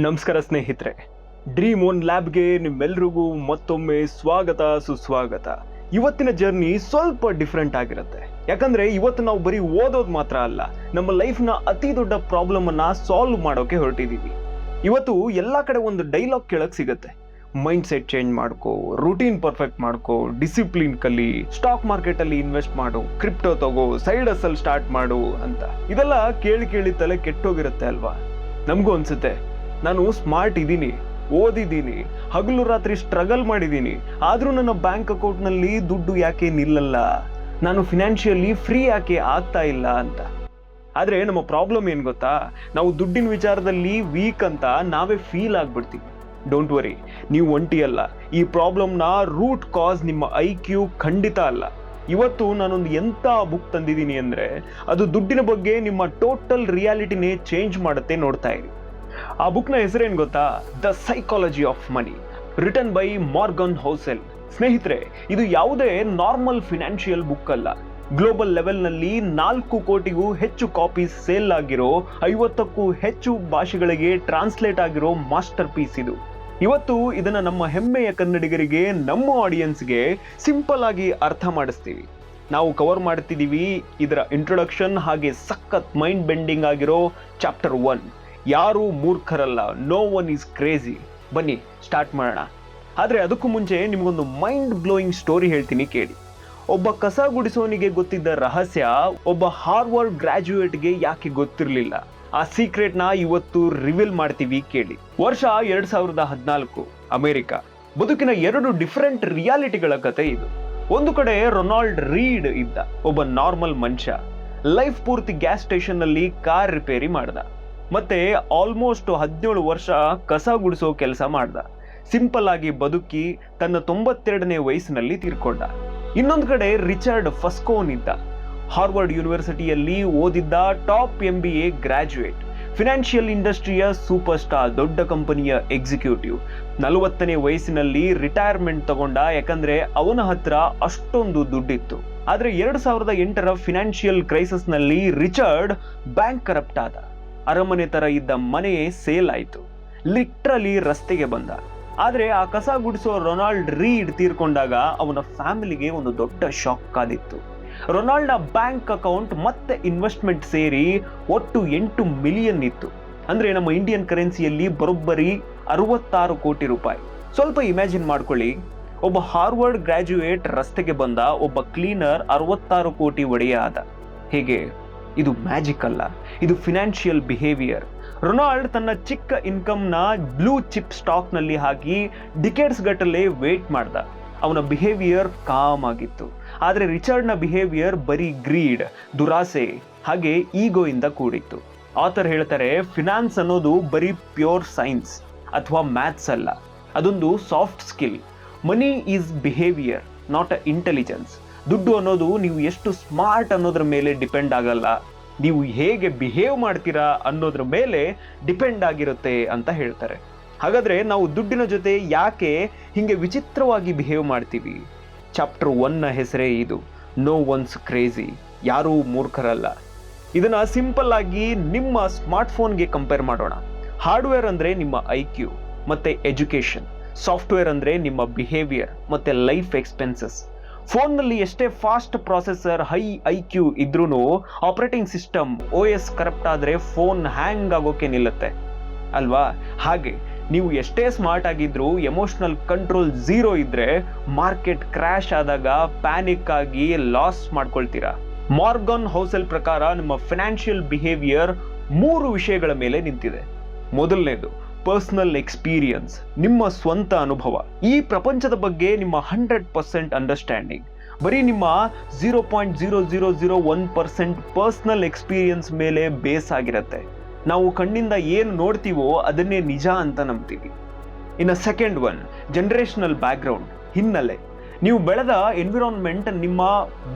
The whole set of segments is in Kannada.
ನಮಸ್ಕಾರ ಸ್ನೇಹಿತರೆ, ಡ್ರೀಮ್ ಒನ್ ಲ್ಯಾಬ್ಗೆ ನಿಮ್ಮೆಲ್ರಿಗೂ ಮತ್ತೊಮ್ಮೆ ಸ್ವಾಗತ ಸುಸ್ವಾಗತ. ಇವತ್ತಿನ ಜರ್ನಿ ಸ್ವಲ್ಪ ಡಿಫ್ರೆಂಟ್ ಆಗಿರುತ್ತೆ. ಯಾಕಂದ್ರೆ ಇವತ್ತು ನಾವು ಬರೀ ಓದೋದು ಮಾತ್ರ ಅಲ್ಲ, ನಮ್ಮ ಲೈಫ್ನ ಅತಿ ದೊಡ್ಡ ಪ್ರಾಬ್ಲಮ್ ಅನ್ನ ಸಾಲ್ವ್ ಮಾಡೋಕೆ ಹೊರಟಿದೀವಿ. ಇವತ್ತು ಎಲ್ಲಾ ಕಡೆ ಒಂದು ಡೈಲಾಗ್ ಕೇಳಕ್ ಸಿಗತ್ತೆ, ಮೈಂಡ್ ಸೆಟ್ ಚೇಂಜ್ ಮಾಡ್ಕೋ, ರೂಟೀನ್ ಪರ್ಫೆಕ್ಟ್ ಮಾಡ್ಕೋ, ಡಿಸಿಪ್ಲಿನ್ ಕಲಿ, ಸ್ಟಾಕ್ ಮಾರ್ಕೆಟ್ ಅಲ್ಲಿ ಇನ್ವೆಸ್ಟ್ ಮಾಡು, ಕ್ರಿಪ್ಟೋ ತಗೋ, ಸೈಡ್ ಹಸಲ್ ಸ್ಟಾರ್ಟ್ ಮಾಡು ಅಂತ. ಇದೆಲ್ಲ ಕೇಳಿ ಕೇಳಿ ತಲೆ ಕೆಟ್ಟೋಗಿರುತ್ತೆ ಅಲ್ವಾ? ನಮಗೂ ಅನ್ಸುತ್ತೆ, ನಾನು ಸ್ಮಾರ್ಟ್ ಇದ್ದೀನಿ, ಓದಿದ್ದೀನಿ, ಹಗಲು ರಾತ್ರಿ ಸ್ಟ್ರಗಲ್ ಮಾಡಿದ್ದೀನಿ, ಆದ್ರೂ ನನ್ನ ಬ್ಯಾಂಕ್ ಅಕೌಂಟ್ನಲ್ಲಿ ದುಡ್ಡು ಯಾಕೆ ನಿಲ್ಲಲ್ಲ, ನಾನು ಫಿನಾನ್ಷಿಯಲಿ ಫ್ರೀ ಯಾಕೆ ಆಗ್ತಾ ಇಲ್ಲ ಅಂತ. ಆದ್ರೆ ನಮ್ಮ ಪ್ರಾಬ್ಲಮ್ ಏನ್ ಗೊತ್ತಾ? ನಾವು ದುಡ್ಡಿನ ವಿಚಾರದಲ್ಲಿ ವೀಕ್ ಅಂತ ನಾವೇ ಫೀಲ್ ಆಗ್ಬಿಡ್ತೀವಿ. ಡೋಂಟ್ ವರಿ, ನೀವು ಒಂಟಿ ಅಲ್ಲ. ಈ ಪ್ರಾಬ್ಲಮ್ನ ರೂಟ್ ಕಾಸ್ ನಿಮ್ಮ IQ ಖಂಡಿತ ಅಲ್ಲ. ಇವತ್ತು ನಾನೊಂದು ಎಂತ ಬುಕ್ ತಂದಿದ್ದೀನಿ ಅಂದ್ರೆ ಅದು ದುಡ್ಡಿನ ಬಗ್ಗೆ ನಿಮ್ಮ ಟೋಟಲ್ ರಿಯಾಲಿಟಿನೇ ಚೇಂಜ್ ಮಾಡುತ್ತೆ. ನೋಡ್ತಾ ಇರಿ. ಆ ಬುಕ್ನ ಹೆಸರೇನು ಗೊತ್ತಾ? The psychology of money, written by Morgan Housel. ಸ್ನೇಹಿತರೆ, ಇದು ಯಾವುದೇ ನಾರ್ಮಲ್ ಫಿನಾನ್ಷಿಯಲ್ ಬುಕ್ ಅಲ್ಲ. ಗ್ಲೋಬಲ್ ಲೆವೆಲ್ನಲ್ಲಿ 4 ಕೋಟಿಗೂ ಹೆಚ್ಚು ಕಾಪೀಸ್ ಸೇಲ್ ಆಗಿರೋ, 50ಕ್ಕೂ ಹೆಚ್ಚು ಭಾಷೆಗಳಿಗೆ ಟ್ರಾನ್ಸ್ಲೇಟ್ ಆಗಿರೋ ಮಾಸ್ಟರ್ ಪೀಸ್ ಇದು. ಇವತ್ತು ಇದನ್ನ ನಮ್ಮ ಹೆಮ್ಮೆಯ ಕನ್ನಡಿಗರಿಗೆ, ನಮ್ಮ ಆಡಿಯನ್ಸ್ಗೆ ಸಿಂಪಲ್ ಆಗಿ ಅರ್ಥ ಮಾಡಿಸ್ತೀವಿ. ನಾವು ಕವರ್ ಮಾಡ್ತಿದ್ದೀವಿ ಇದರ ಇಂಟ್ರೊಡಕ್ಷನ್, ಹಾಗೆ ಸಖತ್ ಮೈಂಡ್ ಬೆಂಡಿಂಗ್ ಆಗಿರೋ ಚಾಪ್ಟರ್ 1, ಯಾರು ಮೂರ್ಖರಲ್ಲ, ನೋ ಒನ್ ಈಸ್ ಕ್ರೇಜಿ. ಬನ್ನಿ ಸ್ಟಾರ್ಟ್ ಮಾಡೋಣ. ಆದರೆ ಅದಕ್ಕೂ ಮುಂಚೆ ನಿಮಗೊಂದು ಮೈಂಡ್ ಬ್ಲೋಯಿಂಗ್ ಸ್ಟೋರಿ ಹೇಳ್ತೀನಿ, ಕೇಳಿ. ಒಬ್ಬ ಕಸ ಗುಡಿಸೋನಿಗೆ ಗೊತ್ತಿದ್ದ ರಹಸ್ಯ ಒಬ್ಬ ಹಾರ್ವರ್ಡ್ ಗ್ರಾಜ್ಯುಯೇಟ್ಗೆ ಯಾಕೆ ಗೊತ್ತಿರಲಿಲ್ಲ? ಆ ಸೀಕ್ರೆಟ್ನ ಇವತ್ತು ರಿವೀಲ್ ಮಾಡ್ತೀವಿ, ಕೇಳಿ. ವರ್ಷ 2014, ಅಮೆರಿಕ. ಬದುಕಿನ 2 ಡಿಫರೆಂಟ್ ರಿಯಾಲಿಟಿಗಳ ಕತೆ ಇದು. ಒಂದು ಕಡೆ ರೊನಾಲ್ಡ್ ರೀಡ್ ಇದ್ದ, ಒಬ್ಬ ನಾರ್ಮಲ್ ಮನುಷ್ಯ. ಲೈಫ್ ಪೂರ್ತಿ ಗ್ಯಾಸ್ ಸ್ಟೇಷನ್ ನಲ್ಲಿ ಕಾರ್ ರಿಪೇರಿ ಮಾಡ್ದ, ಮತ್ತೆ ಆಲ್ಮೋಸ್ಟ್ 17 ವರ್ಷ ಕಸ ಗುಡಿಸೋ ಕೆಲಸ ಮಾಡ್ದ. ಸಿಂಪಲ್ ಆಗಿ ಬದುಕಿ ತನ್ನ 92ನೇ ವಯಸ್ಸಿನಲ್ಲಿ ತೀರ್ಕೊಂಡ. ಇನ್ನೊಂದು ಕಡೆ ರಿಚರ್ಡ್ ಫಸ್ಕೋನ್ ಇದ್ದ, ಹಾರ್ವರ್ಡ್ ಯೂನಿವರ್ಸಿಟಿಯಲ್ಲಿ ಓದಿದ್ದ, ಟಾಪ್ MBA ಗ್ರಾಜ್ಯುಯೇಟ್, ಫಿನಾನ್ಷಿಯಲ್ ಇಂಡಸ್ಟ್ರಿಯ ಸೂಪರ್ ಸ್ಟಾರ್, ದೊಡ್ಡ ಕಂಪನಿಯ ಎಕ್ಸಿಕ್ಯೂಟಿವ್. 40ನೇ ವಯಸ್ಸಿನಲ್ಲಿ ರಿಟೈರ್ಮೆಂಟ್ ತಗೊಂಡ, ಯಾಕಂದ್ರೆ ಅವನ ಹತ್ರ ಅಷ್ಟೊಂದು ದುಡ್ಡಿತ್ತು. ಆದ್ರೆ 2008ರ ಫಿನಾನ್ಷಿಯಲ್ ಕ್ರೈಸಿಸ್ ನಲ್ಲಿ ರಿಚರ್ಡ್ ಬ್ಯಾಂಕ್ ಕರಪ್ಟ್ ಆದ. ಅರಮನೆ ತರ ಇದ್ದ ಮನೆ ಸೇಲ್ ಆಯ್ತು, ಲಿಟ್ರಲಿ ರಸ್ತೆಗೆ ಬಂದ. ಆದ್ರೆ ಆ ಕಸ ಗುಡಿಸೋ ರೊನಾಲ್ಡ್ ರೀಡ್ ತೀರ್ಕೊಂಡಾಗ ಅವನ ಫ್ಯಾಮಿಲಿಗೆ ಒಂದು ದೊಡ್ಡ ಶಾಕ್ ಕಾದಿತ್ತು. ರೊನಾಲ್ಡ್ನ ಬ್ಯಾಂಕ್ ಅಕೌಂಟ್ ಮತ್ತೆ ಇನ್ವೆಸ್ಟ್ಮೆಂಟ್ ಸೇರಿ ಒಟ್ಟು 8 ಮಿಲಿಯನ್ ಇತ್ತು. ಅಂದ್ರೆ ನಮ್ಮ ಇಂಡಿಯನ್ ಕರೆನ್ಸಿಯಲ್ಲಿ ಬರೋಬ್ಬರಿ 66 ಕೋಟಿ ರೂಪಾಯಿ. ಸ್ವಲ್ಪ ಇಮ್ಯಾಜಿನ್ ಮಾಡ್ಕೊಳ್ಳಿ, ಒಬ್ಬ ಹಾರ್ವರ್ಡ್ ಗ್ರಾಜ್ಯುಯೇಟ್ ರಸ್ತೆಗೆ ಬಂದ, ಒಬ್ಬ ಕ್ಲೀನರ್ 66 ಕೋಟಿ ಒಡೆಯ ಆದ. ಹೇಗೆ? ಇದು ಮ್ಯಾಜಿಕ್ ಅಲ್ಲ, ಇದು ಫಿನಾನ್ಷಿಯಲ್ ಬಿಹೇವಿಯರ್. ರೊನಾಲ್ಡ್ ತನ್ನ ಚಿಕ್ಕ ಇನ್ಕಮ್ನ ಬ್ಲೂ ಚಿಪ್ ಸ್ಟಾಕ್ ನಲ್ಲಿ ಹಾಕಿ ಡಿಕೇಡ್ಸ್ ಗಟ್ಟಲೆ ವೇಟ್ ಮಾಡ್ದ. ಅವನ ಬಿಹೇವಿಯರ್ ಕಾಮ್ ಆಗಿತ್ತು. ಆದ್ರೆ ರಿಚರ್ಡ್ನ ಬಿಹೇವಿಯರ್ ಬರೀ ಗ್ರೀಡ್, ದುರಾಸೆ ಹಾಗೆ ಈಗೋ ಇಂದ ಕೂಡಿತ್ತು. ಆಥರ್ ಹೇಳ್ತಾರೆ, ಫಿನಾನ್ಸ್ ಅನ್ನೋದು ಬರೀ ಪ್ಯೂರ್ ಸೈನ್ಸ್ ಅಥವಾ ಮ್ಯಾಥ್ಸ್ ಅಲ್ಲ, ಅದೊಂದು soft skill. Money is behaviour, not a intelligence. ದುಡ್ಡು ಅನ್ನೋದು ನೀವು ಎಷ್ಟು ಸ್ಮಾರ್ಟ್ ಅನ್ನೋದ್ರ ಮೇಲೆ ಡಿಪೆಂಡ್ ಆಗಲ್ಲ, ನೀವು ಹೇಗೆ ಬಿಹೇವ್ ಮಾಡ್ತೀರಾ ಅನ್ನೋದ್ರ ಮೇಲೆ ಡಿಪೆಂಡ್ ಆಗಿರುತ್ತೆ ಅಂತ ಹೇಳ್ತಾರೆ. ಹಾಗಾದ್ರೆ ನಾವು ದುಡ್ಡಿನ ಜೊತೆ ಯಾಕೆ ಹಿಂಗೆ ವಿಚಿತ್ರವಾಗಿ ಬಿಹೇವ್ ಮಾಡ್ತೀವಿ? ಚಾಪ್ಟರ್ 1ನ ಹೆಸರೇ ಇದು, ನೋ ಒನ್ಸ್ ಕ್ರೇಜಿ, ಯಾರೂ ಮೂರ್ಖರಲ್ಲ. ಇದನ್ನ ಸಿಂಪಲ್ ಆಗಿ ನಿಮ್ಮ ಸ್ಮಾರ್ಟ್ ಫೋನ್ಗೆ ಕಂಪೇರ್ ಮಾಡೋಣ. ಹಾರ್ಡ್ವೇರ್ ಅಂದ್ರೆ ನಿಮ್ಮ IQ ಮತ್ತೆ ಎಜುಕೇಶನ್, ಸಾಫ್ಟ್ವೇರ್ ಅಂದ್ರೆ ನಿಮ್ಮ ಬಿಹೇವಿಯರ್ ಮತ್ತೆ ಲೈಫ್ ಎಕ್ಸ್ಪೆನ್ಸಸ್. ಫೋನ್ನಲ್ಲಿ ಎಷ್ಟೇ ಫಾಸ್ಟ್ ಪ್ರಾಸೆಸರ್, ಹೈ IQ ಇದ್ರೂ ಆಪರೇಟಿಂಗ್ ಸಿಸ್ಟಮ್ OS ಕರಪ್ಟ್ ಆದ್ರೆ ಫೋನ್ ಹ್ಯಾಂಗ್ ಆಗೋಕೆ ನಿಲ್ಲುತ್ತೆ ಅಲ್ವಾ? ಹಾಗೆ ನೀವು ಎಷ್ಟೇ ಸ್ಮಾರ್ಟ್ ಆಗಿದ್ರು ಎಮೋಷನಲ್ ಕಂಟ್ರೋಲ್ 0 ಇದ್ರೆ ಮಾರ್ಕೆಟ್ ಕ್ರ್ಯಾಶ್ ಆದಾಗ ಪ್ಯಾನಿಕ್ ಆಗಿ ಲಾಸ್ ಮಾಡ್ಕೊಳ್ತೀರಾ. ಮಾರ್ಗನ್ ಹೌಸೆಲ್ ಪ್ರಕಾರ ನಿಮ್ಮ ಫಿನಾನ್ಷಿಯಲ್ ಬಿಹೇವಿಯರ್ 3 ವಿಷಯಗಳ ಮೇಲೆ ನಿಂತಿದೆ. ಮೊದಲನೇದು ಪರ್ಸನಲ್ ಎಕ್ಸ್ಪೀರಿಯನ್ಸ್, ನಿಮ್ಮ ಸ್ವಂತ ಅನುಭವ. ಈ ಪ್ರಪಂಚದ ಬಗ್ಗೆ ನಿಮ್ಮ 100% ಅಂಡರ್ಸ್ಟ್ಯಾಂಡಿಂಗ್ ಬರೀ ನಿಮ್ಮ 0.0001% ಪರ್ಸನಲ್ ಎಕ್ಸ್ಪೀರಿಯನ್ಸ್ ಮೇಲೆ ಬೇಸ್ ಆಗಿರುತ್ತೆ. ನಾವು ಕಣ್ಣಿಂದ ಏನು ನೋಡ್ತೀವೋ ಅದನ್ನೇ ನಿಜ ಅಂತ ನಂಬ್ತೀವಿ. ಇನ್ನು ಸೆಕೆಂಡ್ ಒನ್, ಜನರೇಷನಲ್ ಬ್ಯಾಕ್ಗ್ರೌಂಡ್, ಹಿನ್ನೆಲೆ. ನೀವು ಬೆಳೆದ ಎನ್ವಿರಾನ್ಮೆಂಟ್ ನಿಮ್ಮ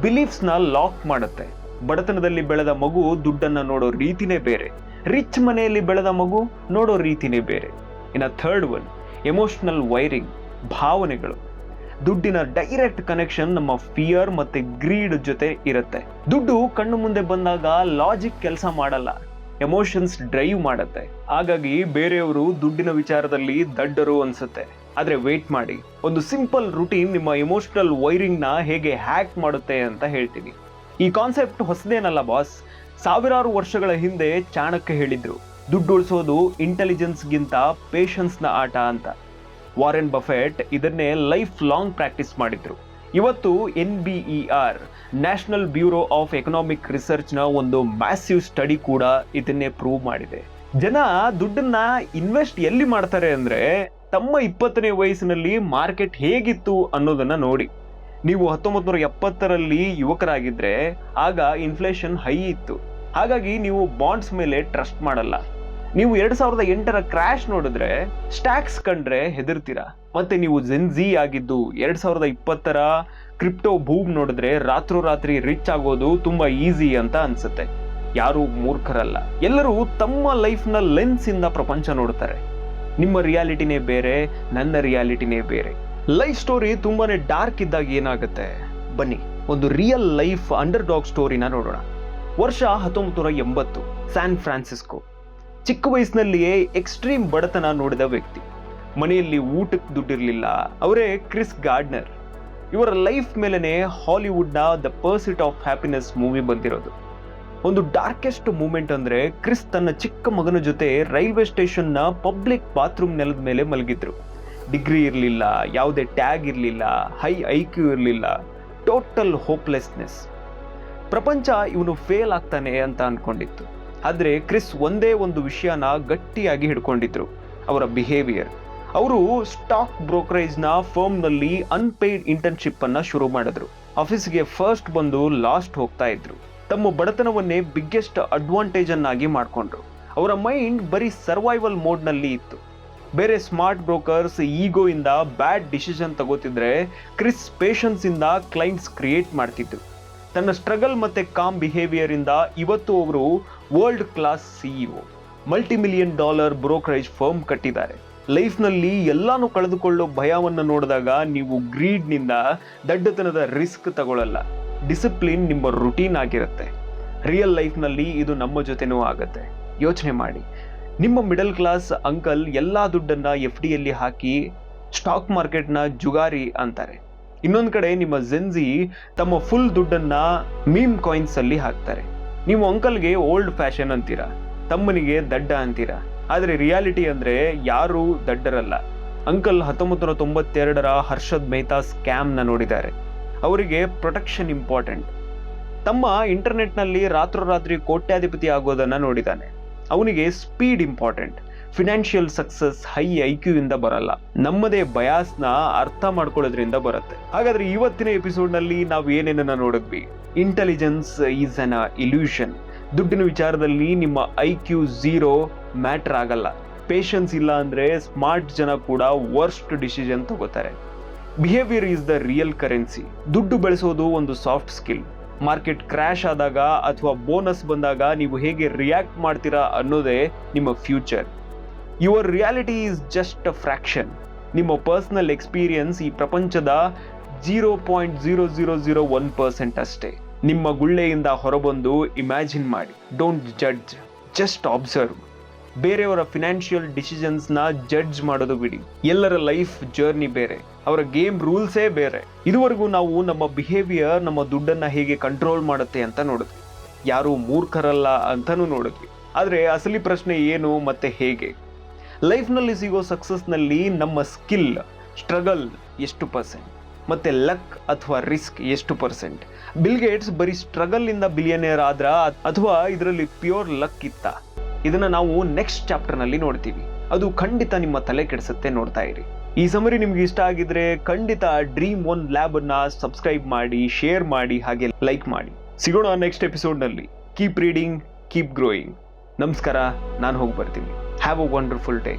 ಬಿಲೀಫ್ಸ್ನ ಲಾಕ್ ಮಾಡುತ್ತೆ. ಬಡತನದಲ್ಲಿ ಬೆಳೆದ ಮಗು ದುಡ್ಡನ್ನ ನೋಡೋ ರೀತಿನೇ ಬೇರೆ, ರಿಚ್ ಮನೆಯಲ್ಲಿ ಬೆಳೆದ ಮಗು ನೋಡೋ ರೀತಿನೇ ಬೇರೆ. ಇನ್ನು ಥರ್ಡ್ ಒನ್, ಎಮೋಷನಲ್ ವೈರಿಂಗ್, ಭಾವನೆಗಳು. ದುಡ್ಡಿನ ಡೈರೆಕ್ಟ್ ಕನೆಕ್ಷನ್ ನಮ್ಮ ಫಿಯರ್ ಮತ್ತೆ ಗ್ರೀಡ್ ಜೊತೆ ಇರುತ್ತೆ. ದುಡ್ಡು ಕಣ್ಣು ಮುಂದೆ ಬಂದಾಗ ಲಾಜಿಕ್ ಕೆಲಸ ಮಾಡಲ್ಲ, ಎಮೋಷನ್ಸ್ ಡ್ರೈವ್ ಮಾಡುತ್ತೆ. ಹಾಗಾಗಿ ಬೇರೆಯವರು ದುಡ್ಡಿನ ವಿಚಾರದಲ್ಲಿ ದಡ್ಡರು ಅನ್ಸುತ್ತೆ. ಆದ್ರೆ ವೇಟ್ ಮಾಡಿ, ಒಂದು ಸಿಂಪಲ್ ರುಟೀನ್ ನಿಮ್ಮ ಎಮೋಷನಲ್ ವೈರಿಂಗ್ ನ ಹೇಗೆ ಹ್ಯಾಕ್ ಮಾಡುತ್ತೆ ಅಂತ ಹೇಳ್ತೀನಿ. ಈ ಕಾನ್ಸೆಪ್ಟ್ ಹೊಸದೇನಲ್ಲ ಬಾಸ್. ಸಾವಿರಾರು ವರ್ಷಗಳ ಹಿಂದೆ ಚಾಣಕ್ಯ ಹೇಳಿದ್ರು, ದುಡ್ಡು ಉಳಿಸೋದು ಇಂಟೆಲಿಜೆನ್ಸ್ಗಿಂತ ಪೇಷನ್ಸ್ನ ಆಟ ಅಂತ. ವಾರೆನ್ ಬಫೆಟ್ ಇದನ್ನೇ ಲೈಫ್ ಲಾಂಗ್ ಪ್ರಾಕ್ಟೀಸ್ ಮಾಡಿದ್ರು. ಇವತ್ತು NBER national bureau of economic ರಿಸರ್ಚ್ನ ಒಂದು ಮ್ಯಾಸಿವ್ ಸ್ಟಡಿ ಕೂಡ ಇದನ್ನೇ ಪ್ರೂವ್ ಮಾಡಿದೆ. ಜನ ದುಡ್ಡನ್ನ ಇನ್ವೆಸ್ಟ್ ಎಲ್ಲಿ ಮಾಡ್ತಾರೆ ಅಂದ್ರೆ ತಮ್ಮ 20ನೇ ವಯಸ್ಸಿನಲ್ಲಿ ಮಾರ್ಕೆಟ್ ಹೇಗಿತ್ತು ಅನ್ನೋದನ್ನ ನೋಡಿ. ನೀವು 1970ರಲ್ಲಿ ಯುವಕರಾಗಿದ್ರೆ ಆಗ ಇನ್ಫ್ಲೇಷನ್ ಹೈ ಇತ್ತು, ಹಾಗಾಗಿ ನೀವು ಬಾಂಡ್ಸ್ ಮೇಲೆ ಟ್ರಸ್ಟ್ ಮಾಡಲ್ಲ. ನೀವು 2008ರ ಕ್ರ್ಯಾಶ್ ನೋಡಿದ್ರೆ, ಸ್ಟಾಕ್ಸ್ ಕಂಡ್ರೆ ಹೆದರ್ತೀರಾ. ಮತ್ತೆ ನೀವು ಜೆನ್ಜಿ ಆಗಿದ್ದು 2020ರ ಕ್ರಿಪ್ಟೋ ಬೂಮ್ ನೋಡಿದ್ರೆ ರಾತ್ರೋರಾತ್ರಿ ರಿಚ್ ಆಗೋದು ತುಂಬಾ ಈಸಿ ಅಂತ ಅನ್ಸುತ್ತೆ. ಯಾರು ಮೂರ್ಖರಲ್ಲ, ಎಲ್ಲರೂ ತಮ್ಮ ಲೈಫ್ನ ಲೆನ್ಸ್ ಇಂದ ಪ್ರಪಂಚ ನೋಡ್ತಾರೆ. ನಿಮ್ಮ ರಿಯಾಲಿಟಿನೇ ಬೇರೆ, ನನ್ನ ರಿಯಾಲಿಟಿನೇ ಬೇರೆ. ಲೈಫ್ ಸ್ಟೋರಿ ತುಂಬಾನೇ ಡಾರ್ಕ್ ಇದ್ದಾಗ ಏನಾಗುತ್ತೆ, ಬನ್ನಿ ಒಂದು ರಿಯಲ್ ಲೈಫ್ ಅಂಡರ್ ಡಾಗ್ ಸ್ಟೋರಿನ ನೋಡೋಣ. ವರ್ಷ 1980, ಸ್ಯಾನ್ ಫ್ರಾನ್ಸಿಸ್ಕೋ. ಚಿಕ್ಕ ವಯಸ್ಸಿನಲ್ಲಿಯೇ ಎಕ್ಸ್ಟ್ರೀಮ್ ಬಡತನ ನೋಡಿದ ವ್ಯಕ್ತಿ. ಮನೆಯಲ್ಲಿ ಊಟಕ್ಕೆ ದುಡ್ಡಿರಲಿಲ್ಲ. ಅವರೇ ಕ್ರಿಸ್ ಗಾರ್ಡ್ನರ್. ಇವರ ಲೈಫ್ ಮೇಲೆನೆ ಹಾಲಿವುಡ್ನ the pursuit of happiness movie ಬಂದಿರೋದು. ಒಂದು ಡಾರ್ಕೆಸ್ಟ್ ಮೂಮೆಂಟ್ ಅಂದ್ರೆ, ಕ್ರಿಸ್ ತನ್ನ ಚಿಕ್ಕ ಮಗನ ಜೊತೆ ರೈಲ್ವೆ ಸ್ಟೇಷನ್ನ ಪಬ್ಲಿಕ್ ಬಾತ್ರೂಮ್ ನೆಲದ ಮೇಲೆ ಮಲಗಿದ್ರು. ಡಿಗ್ರಿ ಇರಲಿಲ್ಲ, ಯಾವುದೇ ಟ್ಯಾಗ್ ಇರಲಿಲ್ಲ, ಹೈ IQ ಇರಲಿಲ್ಲ, ಟೋಟಲ್ ಹೋಪ್ಲೆಸ್ನೆಸ್. ಪ್ರಪಂಚ ಇವನು ಫೇಲ್ ಆಗ್ತಾನೆ ಅಂತ ಅನ್ಕೊಂಡಿತ್ತು. ಆದರೆ ಕ್ರಿಸ್ ಒಂದೇ ಒಂದು ವಿಷಯನ ಗಟ್ಟಿಯಾಗಿ ಹಿಡ್ಕೊಂಡಿದ್ರು, ಅವರ ಬಿಹೇವಿಯರ್. ಅವರು ಸ್ಟಾಕ್ ಬ್ರೋಕರೇಜ್ನ ಫರ್ಮ್ನಲ್ಲಿ ಅನ್ಪೇಯ್ಡ್ ಇಂಟರ್ನ್ಶಿಪ್ ಅನ್ನ ಶುರು ಮಾಡಿದ್ರು. ಆಫೀಸ್ಗೆ ಫಸ್ಟ್ ಬಂದು ಲಾಸ್ಟ್ ಹೋಗ್ತಾ ಇದ್ರು. ತಮ್ಮ ಬಡತನವನ್ನೇ ಬಿಗ್ಗೆಸ್ಟ್ ಅಡ್ವಾಂಟೇಜ್ ಅನ್ನಾಗಿ ಮಾಡ್ಕೊಂಡ್ರು. ಅವರ ಮೈಂಡ್ ಬರೀ ಸರ್ವೈವಲ್ ಮೋಡ್ನಲ್ಲಿ ಇತ್ತು. ಬೇರೆ ಸ್ಮಾರ್ಟ್ ಬ್ರೋಕರ್ಸ್ ಈಗೋ ಇಂದ ಬ್ಯಾಡ್ ಡಿಸಿಷನ್ ತಗೋತಿದ್ರೆ, ಕ್ರಿಸ್ ಪೇಷನ್ಸ್ ಇಂದ ಕ್ಲೈಂಟ್ಸ್ ಕ್ರಿಯೇಟ್ ಮಾಡ್ತಿದ್ರು. ತನ್ನ ಸ್ಟ್ರಗಲ್ ಮತ್ತೆ ಕಾಮ್ ಬಿಹೇವಿಯರ್ ಇಂದ ಇವತ್ತು ಅವರು world class CEO, $multi-million brokerage firm ಕಟ್ಟಿದ್ದಾರೆ. ಲೈಫ್ನಲ್ಲಿ ಎಲ್ಲಾನು ಕಳೆದುಕೊಳ್ಳೋ ಭಯವನ್ನು ನೋಡಿದಾಗ ನೀವು ಗ್ರೀಡ್ನಿಂದ ದಡ್ಡತನದ ರಿಸ್ಕ್ ತಗೊಳ್ಳಲ್ಲ. ಡಿಸಿಪ್ಲಿನ್ ನಿಮ್ಮ ರುಟೀನ್ ಆಗಿರುತ್ತೆ. ರಿಯಲ್ ಲೈಫ್ನಲ್ಲಿ ಇದು ನಮ್ಮ ಜೊತೆನೂ ಆಗುತ್ತೆ. ಯೋಚನೆ ಮಾಡಿ, ನಿಮ್ಮ ಮಿಡಲ್ ಕ್ಲಾಸ್ ಅಂಕಲ್ ಎಲ್ಲ ದುಡ್ಡನ್ನ FDಯಲ್ಲಿ ಹಾಕಿ ಸ್ಟಾಕ್ ಮಾರ್ಕೆಟ್ನ ಜುಗಾರಿ ಅಂತಾರೆ. ಇನ್ನೊಂದು ಕಡೆ ನಿಮ್ಮ ಜೆನ್ಜಿ ತಮ್ಮ ಫುಲ್ ದುಡ್ಡನ್ನ ಮೀಮ್ ಕಾಯಿನ್ಸ್ ಅಲ್ಲಿ ಹಾಕ್ತಾರೆ. ನೀವು ಅಂಕಲ್ಗೆ ಓಲ್ಡ್ ಫ್ಯಾಷನ್ ಅಂತೀರಾ, ತಮ್ಮನಿಗೆ ದಡ್ಡ ಅಂತೀರಾ. ಆದರೆ ರಿಯಾಲಿಟಿ ಅಂದ್ರೆ ಯಾರು ದಡ್ಡರಲ್ಲ. ಅಂಕಲ್ 1992ರ ಹರ್ಷದ್ ಮೆಹ್ತಾ ಸ್ಕ್ಯಾಮ್ನ ನೋಡಿದ್ದಾರೆ. ಅವರಿಗೆ ಪ್ರೊಟೆಕ್ಷನ್ ಇಂಪಾರ್ಟೆಂಟ್. ತಮ್ಮ ಇಂಟರ್ನೆಟ್ನಲ್ಲಿ ರಾತ್ರೋರಾತ್ರಿ ಕೋಟ್ಯಾಧಿಪತಿ ಆಗೋದನ್ನ ನೋಡಿದ್ದಾನೆ. ಅವನಿಗೆ speed important. Financial success high IQ ಇಂದ ಬರಲ್ಲ, ನಮ್ಮದೇ ಬಯಾಸ್ನ ಅರ್ಥ ಮಾಡ್ಕೊಳ್ಳೋದ್ರಿಂದ ಬರುತ್ತೆ. ಹಾಗಾದ್ರೆ ಇವತ್ತಿನ ಎಪಿಸೋಡ್ನಲ್ಲಿ ನಾವು ಏನೇನನ್ನ ನೋಡಿದ್ವಿ? Intelligence is an illusion. ದುಡ್ಡಿನ ವಿಚಾರದಲ್ಲಿ ನಿಮ್ಮ IQ 0 ಮ್ಯಾಟರ್ ಆಗಲ್ಲ. ಪೇಷನ್ಸ್ ಇಲ್ಲ ಅಂದ್ರೆ ಸ್ಮಾರ್ಟ್ ಜನ ಕೂಡ ವರ್ಸ್ಟ್ ಡಿಸಿಷನ್ ತಗೋತಾರೆ. Behaviour is the real currency. ದುಡ್ಡು ಬೆಳೆಸೋದು ಒಂದು ಸಾಫ್ಟ್ ಸ್ಕಿಲ್. ಮಾರ್ಕೆಟ್ ಕ್ರ್ಯಾಶ್ ಆದಾಗ ಅಥವಾ ಬೋನಸ್ ಬಂದಾಗ ನೀವು ಹೇಗೆ ರಿಯಾಕ್ಟ್ ಮಾಡ್ತೀರಾ ಅನ್ನೋದೇ ನಿಮ್ಮ future. Your reality is just a fraction. ನಿಮ್ಮ ಪರ್ಸನಲ್ ಎಕ್ಸ್ಪೀರಿಯನ್ಸ್ ಈ ಪ್ರಪಂಚದ 0.0001% ಅಷ್ಟೇ. ನಿಮ್ಮ ಗುಳ್ಳೆಯಿಂದ ಹೊರಬಂದು ಇಮ್ಯಾಜಿನ್ ಮಾಡಿ. Don't judge, just observe. ಬೇರೆಯವರ ಫಿನಾನ್ಷಿಯಲ್ ಡಿಸಿಷನ್ಸ್ನ ಜಡ್ಜ್ ಮಾಡೋದು ಬಿಡಿ. ಎಲ್ಲರ ಲೈಫ್ ಜರ್ನಿ ಬೇರೆ, ಅವರ ಗೇಮ್ ರೂಲ್ಸೇ ಬೇರೆ. ಇದುವರೆಗೂ ನಾವು ನಮ್ಮ ಬಿಹೇವಿಯರ್ ನಮ್ಮ ದುಡ್ಡನ್ನ ಹೇಗೆ ಕಂಟ್ರೋಲ್ ಮಾಡುತ್ತೆ ಅಂತ ನೋಡಿದ್ವಿ. ಯಾರು ಮೂರ್ಖರಲ್ಲ ಅಂತಾನೂ ನೋಡಿದ್ವಿ. ಆದರೆ ಅಸಲಿ ಪ್ರಶ್ನೆ ಏನು ಮತ್ತೆ ಹೇಗೆ? ಲೈಫ್ನಲ್ಲಿ ಸಿಗೋ ಸಕ್ಸಸ್ನಲ್ಲಿ ನಮ್ಮ ಸ್ಕಿಲ್, ಸ್ಟ್ರಗಲ್ ಎಷ್ಟು ಪರ್ಸೆಂಟ್ ಮತ್ತೆ ಲಕ್ ಅಥವಾ ರಿಸ್ಕ್ ಎಷ್ಟು ಪರ್ಸೆಂಟ್? ಬಿಲ್ ಗೇಟ್ಸ್ ಬರೀ ಸ್ಟ್ರಗಲ್ ಇಂದ ಬಿಲಿಯನೇರ್ ಆದ್ರ ಅಥವಾ ಇದರಲ್ಲಿ ಪ್ಯೂರ್ ಲಕ್ ಇತ್ತ? ಇದನ್ನ ನಾವು ನೆಕ್ಸ್ಟ್ ಚಾಪ್ಟರ್ ನಲ್ಲಿ ನೋಡ್ತೀವಿ. ಅದು ಖಂಡಿತ ನಿಮ್ಮ ತಲೆ ಕೆಡಿಸುತ್ತೆ, ನೋಡ್ತಾ ಇರಿ. ಈ ಸಮರಿ ನಿಮ್ಗೆ ಇಷ್ಟ ಆಗಿದ್ರೆ ಖಂಡಿತ ಡ್ರೀಮ್ ಒನ್ ಲ್ಯಾಬ್ ಅನ್ನ ಸಬ್ಸ್ಕ್ರೈಬ್ ಮಾಡಿ, ಶೇರ್ ಮಾಡಿ, ಹಾಗೆ ಲೈಕ್ ಮಾಡಿ. ಸಿಗೋಣ ನೆಕ್ಸ್ಟ್ ಎಪಿಸೋಡ್ ನಲ್ಲಿ. Keep reading, keep growing. ನಮಸ್ಕಾರ, ನಾನು ಹೋಗಿ ಬರ್ತೀನಿ. Have a wonderful day.